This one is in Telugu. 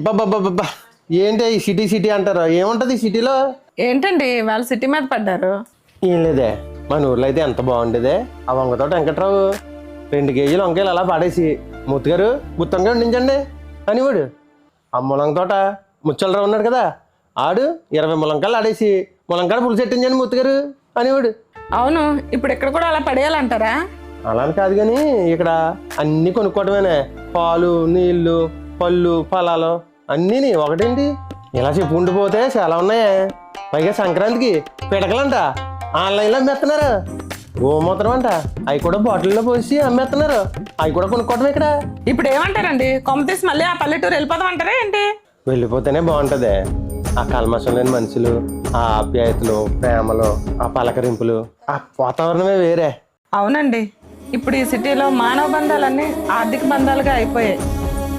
బాబా ఏంటి ఈ సిటీ సిటీ అంటారు? ఏముంటది ఈ సిటీలో? ఏంటండి వాళ్ళు సిటీ మీద పడ్డారు? ఏం లేదే, మన ఊర్లో అయితే ఎంత బాగుండేదే. ఆ వంగతోట వెంకట్రావు 2 కేజీలు వంకాయలు అలా పాడేసి, ముత్తుగారు గుత్తంగా ఉండించండి అనివాడు. ఆ ములంగతోట ముచ్చలరావు ఉన్నాడు కదా, ఆడు 20 ములంకాయలు ఆడేసి ములంకాడ పులుసు పెట్టించండి ముత్తుగారు అనేవాడు. అవును, ఇప్పుడు ఇక్కడ కూడా అలా పడేయాలంటారా? అలా అని కాదు కానీ ఇక్కడ అన్నీ కొనుక్కోవటమేనే. పాలు, నీళ్లు, పళ్ళు, ఫలాలు అన్నీని ఒకటేంటి. ఇలా చెప్పుకుంటూ చాలా ఉన్నాయే. పైగా సంక్రాంతికి పిడకలంట ఆన్లైన్లో అమ్మేస్తున్నారు. గోమూత్రం అంట అవి కూడా బాటిల్లో పోసి అమ్మేస్తున్నారు. అవి కూడా కొనుక్కోవటం ఇక్కడ. ఇప్పుడు ఏమంటారండి? కొమ్మ తీసి మళ్ళీ ఆ పల్లెటూరు వెళ్ళిపోదాం అంటారా ఏంటి? వెళ్ళిపోతేనే బాగుంటుంది. ఆ కల్మషం లేని మనుషులు, ఆ ఆప్యాయతలు, ప్రేమలు, ఆ పలకరింపులు, ఆ వాతావరణమే వేరే. అవునండి, ఇప్పుడు ఈ సిటీలో మానవ బంధాలన్నీ ఆర్థిక బంధాలుగా అయిపోయాయి.